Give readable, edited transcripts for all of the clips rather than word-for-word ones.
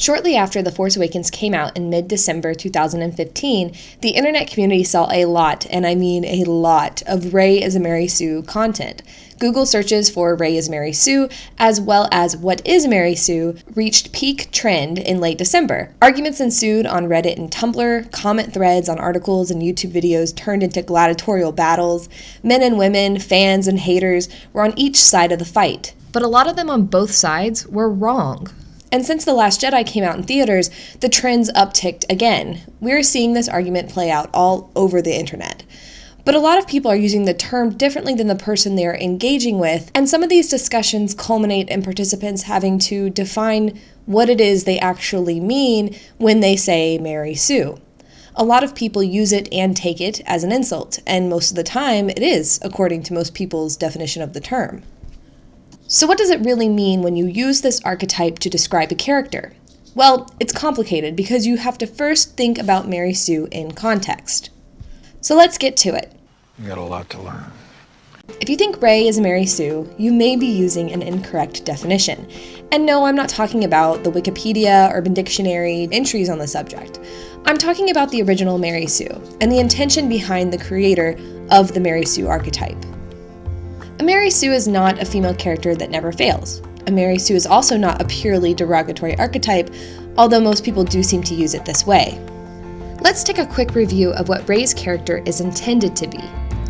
Shortly after The Force Awakens came out in mid-December 2015, the internet community saw a lot, and I mean a lot, of Rey as Mary Sue content. Google searches for Rey as Mary Sue, as well as What is Mary Sue, reached peak trend in late December. Arguments ensued on Reddit and Tumblr, comment threads on articles and YouTube videos turned into gladiatorial battles. Men and women, fans and haters were on each side of the fight. But a lot of them on both sides were wrong. And since The Last Jedi came out in theaters, the trends upticked again. We're seeing this argument play out all over the internet. But a lot of people are using the term differently than the person they are engaging with, and some of these discussions culminate in participants having to define what it is they actually mean when they say Mary Sue. A lot of people use it and take it as an insult, and most of the time it is, according to most people's definition of the term. So what does it really mean when you use this archetype to describe a character? Well, it's complicated because you have to first think about Mary Sue in context. So let's get to it. You got a lot to learn. If you think Rey is Mary Sue, you may be using an incorrect definition. And no, I'm not talking about the Wikipedia, Urban Dictionary entries on the subject. I'm talking about the original Mary Sue and the intention behind the creator of the Mary Sue archetype. A Mary Sue is not a female character that never fails. A Mary Sue is also not a purely derogatory archetype, although most people do seem to use it this way. Let's take a quick review of what Rey's character is intended to be.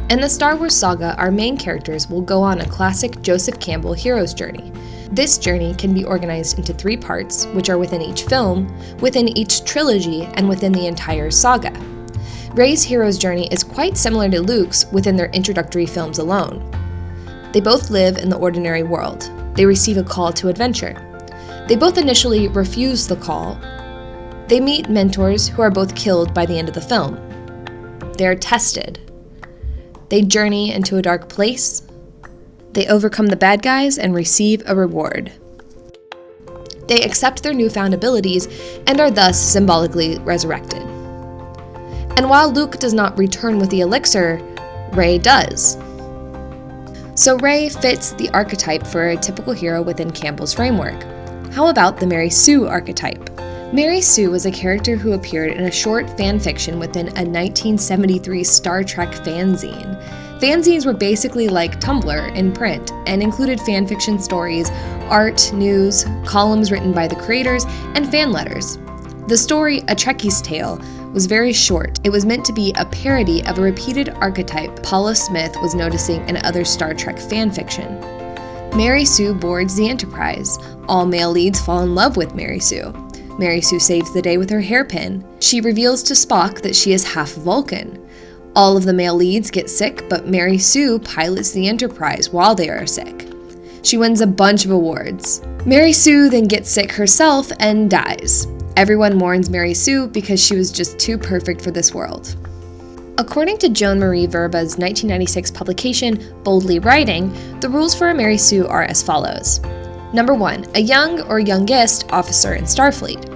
In the Star Wars saga, our main characters will go on a classic Joseph Campbell hero's journey. This journey can be organized into 3 parts, which are within each film, within each trilogy, and within the entire saga. Rey's hero's journey is quite similar to Luke's within their introductory films alone. They both live in the ordinary world. They receive a call to adventure. They both initially refuse the call. They meet mentors who are both killed by the end of the film. They are tested. They journey into a dark place. They overcome the bad guys and receive a reward. They accept their newfound abilities and are thus symbolically resurrected. And while Luke does not return with the elixir, Rey does. So Rey fits the archetype for a typical hero within Campbell's framework. How about the Mary Sue archetype? Mary Sue was a character who appeared in a short fanfiction within a 1973 Star Trek fanzine. Fanzines were basically like Tumblr in print and included fanfiction stories, art, news, columns written by the creators, and fan letters. The story, A Trekkie's Tale, was very short. It was meant to be a parody of a repeated archetype Paula Smith was noticing in other Star Trek fanfiction. Mary Sue boards the Enterprise. All male leads fall in love with Mary Sue. Mary Sue saves the day with her hairpin. She reveals to Spock that she is half Vulcan. All of the male leads get sick, but Mary Sue pilots the Enterprise while they are sick. She wins a bunch of awards. Mary Sue then gets sick herself and dies. Everyone mourns Mary Sue because she was just too perfect for this world. According to Joan Marie Verba's 1996 publication, Boldly Writing, the rules for a Mary Sue are as follows. Number 1, a young or youngest officer in Starfleet.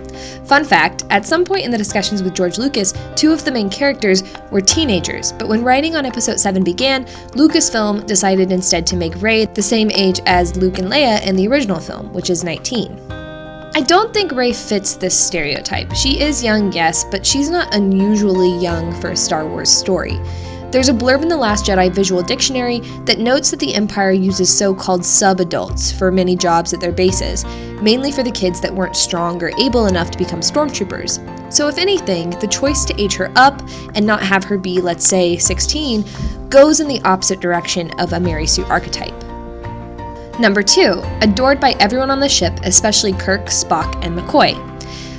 Fun fact, at some point in the discussions with George Lucas, 2 of the main characters were teenagers, but when writing on Episode 7 began, Lucasfilm decided instead to make Rey the same age as Luke and Leia in the original film, which is 19. I don't think Rey fits this stereotype. She is young, yes, but she's not unusually young for a Star Wars story. There's a blurb in the Last Jedi Visual Dictionary that notes that the Empire uses so-called sub-adults for many jobs at their bases, mainly for the kids that weren't strong or able enough to become stormtroopers. So if anything, the choice to age her up and not have her be, let's say, 16, goes in the opposite direction of a Mary Sue archetype. Number 2, adored by everyone on the ship, especially Kirk, Spock, and McCoy.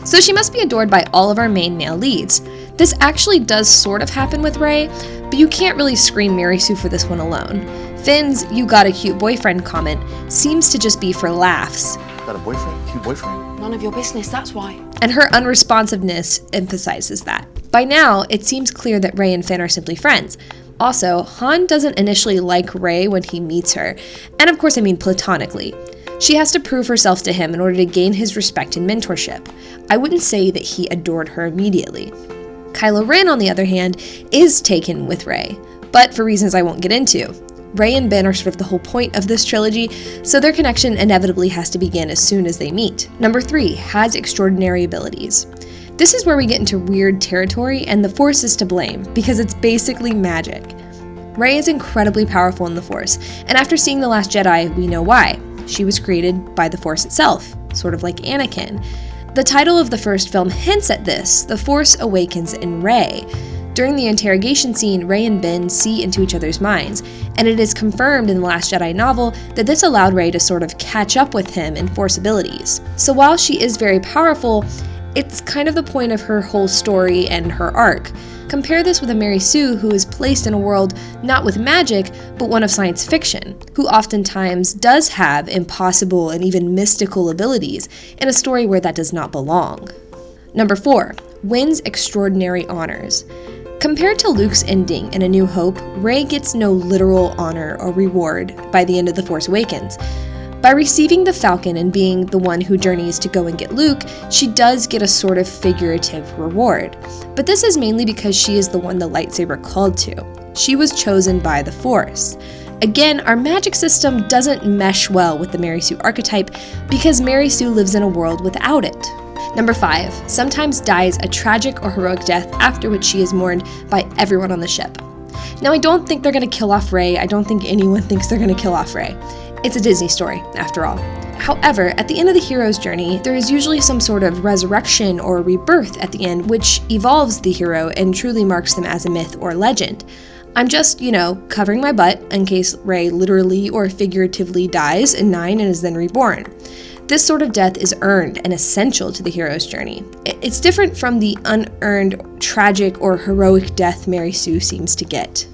So she must be adored by all of our main male leads. This actually does sort of happen with Rey, but you can't really scream Mary Sue for this one alone. Finn's "you got a cute boyfriend" comment seems to just be for laughs. Got a boyfriend? Cute boyfriend? None of your business, that's why. And her unresponsiveness emphasizes that. By now, it seems clear that Rey and Finn are simply friends. Also, Han doesn't initially like Rey when he meets her, and of course I mean platonically. She has to prove herself to him in order to gain his respect and mentorship. I wouldn't say that he adored her immediately. Kylo Ren, on the other hand, is taken with Rey, but for reasons I won't get into. Rey and Ben are sort of the whole point of this trilogy, so their connection inevitably has to begin as soon as they meet. Number 3, has extraordinary abilities. This is where we get into weird territory, and the Force is to blame, because it's basically magic. Rey is incredibly powerful in the Force, and after seeing The Last Jedi, we know why. She was created by the Force itself, sort of like Anakin. The title of the first film hints at this. The Force awakens in Rey. During the interrogation scene, Rey and Ben see into each other's minds, and it is confirmed in The Last Jedi novel that this allowed Rey to sort of catch up with him in Force abilities. So while she is very powerful, it's kind of the point of her whole story and her arc. Compare this with a Mary Sue who is placed in a world not with magic, but one of science fiction, who oftentimes does have impossible and even mystical abilities in a story where that does not belong. Number 4, wins extraordinary honors. Compared to Luke's ending in A New Hope, Rey gets no literal honor or reward by the end of The Force Awakens. By receiving the Falcon and being the one who journeys to go and get Luke, she does get a sort of figurative reward. But this is mainly because she is the one the lightsaber called to. She was chosen by the Force. Again, our magic system doesn't mesh well with the Mary Sue archetype because Mary Sue lives in a world without it. Number 5, sometimes dies a tragic or heroic death after which she is mourned by everyone on the ship. Now, I don't think they're going to kill off Rey. I don't think anyone thinks they're going to kill off Rey. It's a Disney story, after all. However, at the end of the hero's journey, there is usually some sort of resurrection or rebirth at the end, which evolves the hero and truly marks them as a myth or legend. I'm just, covering my butt in case Rey literally or figuratively dies in 9 and is then reborn. This sort of death is earned and essential to the hero's journey. It's different from the unearned, tragic, or heroic death Mary Sue seems to get.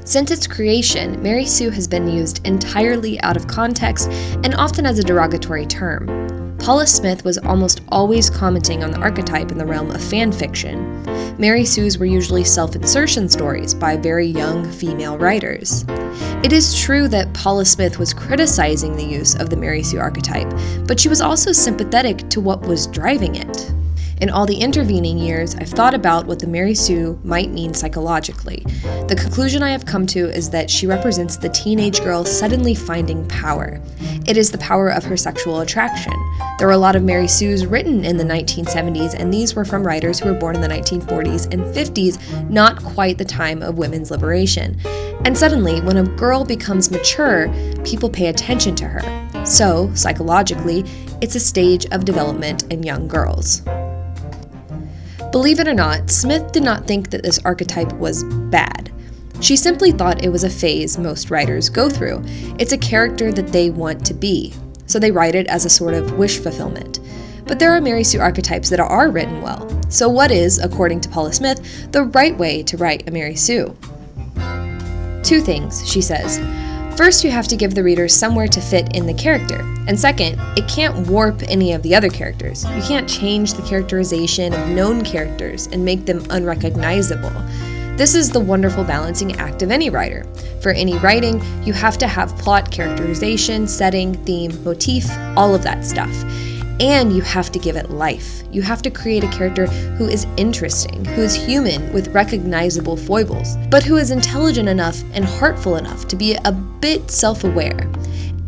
Since its creation, Mary Sue has been used entirely out of context and often as a derogatory term. Paula Smith was almost always commenting on the archetype in the realm of fanfiction. Mary Sues were usually self-insertion stories by very young female writers. It is true that Paula Smith was criticizing the use of the Mary Sue archetype, but she was also sympathetic to what was driving it. In all the intervening years, I've thought about what the Mary Sue might mean psychologically. The conclusion I have come to is that she represents the teenage girl suddenly finding power. It is the power of her sexual attraction. There were a lot of Mary Sues written in the 1970s, and these were from writers who were born in the 1940s and 50s, not quite the time of women's liberation. And suddenly, when a girl becomes mature, people pay attention to her. So, psychologically, it's a stage of development in young girls. Believe it or not, Smith did not think that this archetype was bad. She simply thought it was a phase most writers go through. It's a character that they want to be, so they write it as a sort of wish fulfillment. But there are Mary Sue archetypes that are written well. So what is, according to Paula Smith, the right way to write a Mary Sue? 2 things, she says. First, you have to give the reader somewhere to fit in the character. And second, it can't warp any of the other characters. You can't change the characterization of known characters and make them unrecognizable. This is the wonderful balancing act of any writer. For any writing, you have to have plot, characterization, setting, theme, motif, all of that stuff. And you have to give it life. You have to create a character who is interesting, who is human with recognizable foibles, but who is intelligent enough and heartful enough to be a bit self-aware.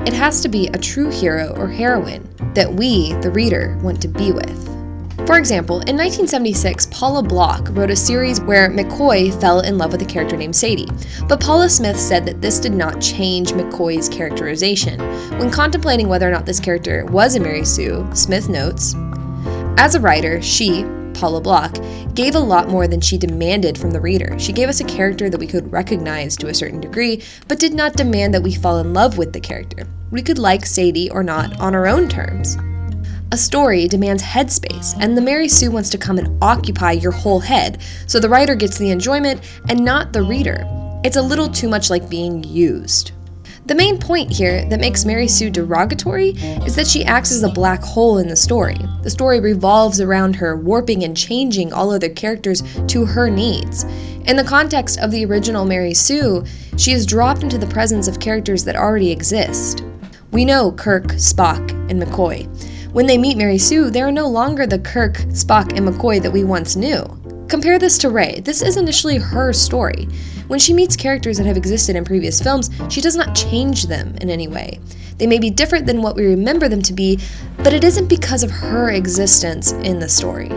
It has to be a true hero or heroine that we, the reader, want to be with. For example, in 1976, Paula Block wrote a series where McCoy fell in love with a character named Sadie, but Paula Smith said that this did not change McCoy's characterization. When contemplating whether or not this character was a Mary Sue, Smith notes, "As a writer, she, Paula Block, gave a lot more than she demanded from the reader. She gave us a character that we could recognize to a certain degree, but did not demand that we fall in love with the character. We could like Sadie or not on our own terms. A story demands headspace, and the Mary Sue wants to come and occupy your whole head, so the writer gets the enjoyment and not the reader. It's a little too much like being used." The main point here that makes Mary Sue derogatory is that she acts as a black hole in the story. The story revolves around her, warping and changing all other characters to her needs. In the context of the original Mary Sue, she is dropped into the presence of characters that already exist. We know Kirk, Spock, and McCoy. When they meet Mary Sue, they are no longer the Kirk, Spock, and McCoy that we once knew. Compare this to Rey. This is initially her story. When she meets characters that have existed in previous films, she does not change them in any way. They may be different than what we remember them to be, but it isn't because of her existence in the story.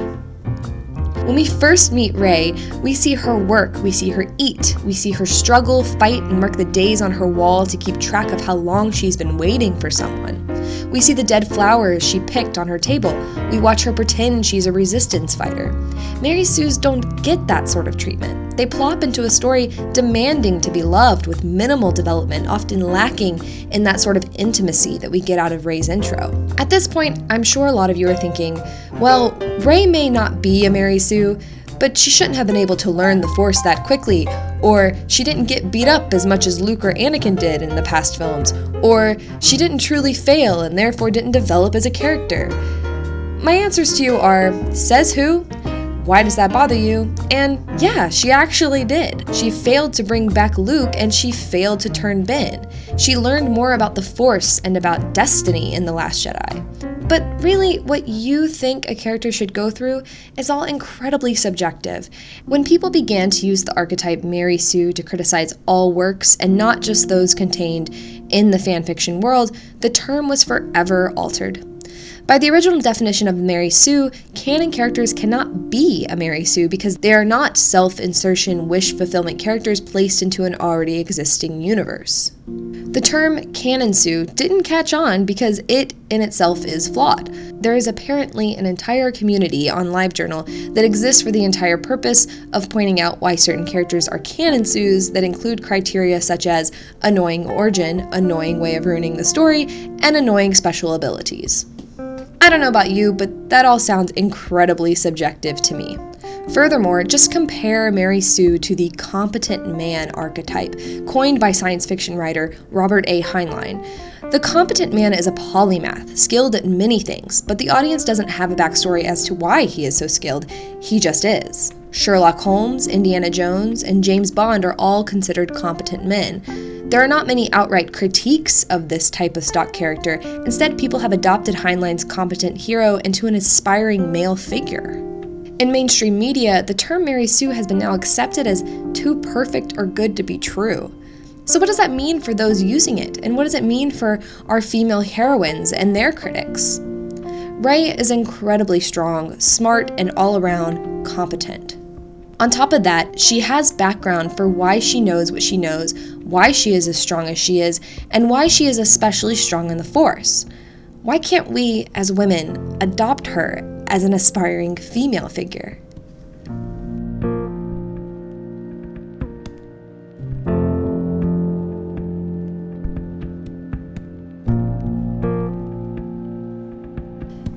When we first meet Rey, we see her work, we see her eat, we see her struggle, fight, and mark the days on her wall to keep track of how long she's been waiting for someone. We see the dead flowers she picked on her table. We watch her pretend she's a resistance fighter. Mary Sues don't get that sort of treatment. They plop into a story demanding to be loved with minimal development, often lacking in that sort of intimacy that we get out of Rey's intro. At this point, I'm sure a lot of you are thinking, well, Rey may not be a Mary Sue, but she shouldn't have been able to learn the Force that quickly, or she didn't get beat up as much as Luke or Anakin did in the past films, or she didn't truly fail and therefore didn't develop as a character. My answers to you are, says who? Why does that bother you? And yeah, she actually did. She failed to bring back Luke and she failed to turn Ben. She learned more about the Force and about destiny in The Last Jedi. But really, what you think a character should go through is all incredibly subjective. When people began to use the archetype Mary Sue to criticize all works and not just those contained in the fanfiction world, the term was forever altered. By the original definition of Mary Sue, canon characters cannot be a Mary Sue because they are not self-insertion, wish-fulfillment characters placed into an already existing universe. The term Canon Sue didn't catch on because it in itself is flawed. There is apparently an entire community on LiveJournal that exists for the entire purpose of pointing out why certain characters are Canon Sues that include criteria such as annoying origin, annoying way of ruining the story, and annoying special abilities. I don't know about you, but that all sounds incredibly subjective to me. Furthermore, just compare Mary Sue to the competent man archetype, coined by science fiction writer Robert A. Heinlein. The competent man is a polymath, skilled at many things, but the audience doesn't have a backstory as to why he is so skilled. He just is. Sherlock Holmes, Indiana Jones, and James Bond are all considered competent men. There are not many outright critiques of this type of stock character. Instead, people have adopted Heinlein's competent hero into an aspiring male figure. In mainstream media, the term Mary Sue has been now accepted as too perfect or good to be true. So what does that mean for those using it? And what does it mean for our female heroines and their critics? Rey is incredibly strong, smart, and all-around competent. On top of that, she has background for why she knows what she knows, why she is as strong as she is, and why she is especially strong in the Force. Why can't we, as women, adopt her as an aspiring female figure?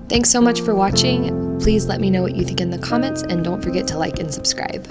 Thanks so much for watching. Please let me know what you think in the comments, and don't forget to like and subscribe.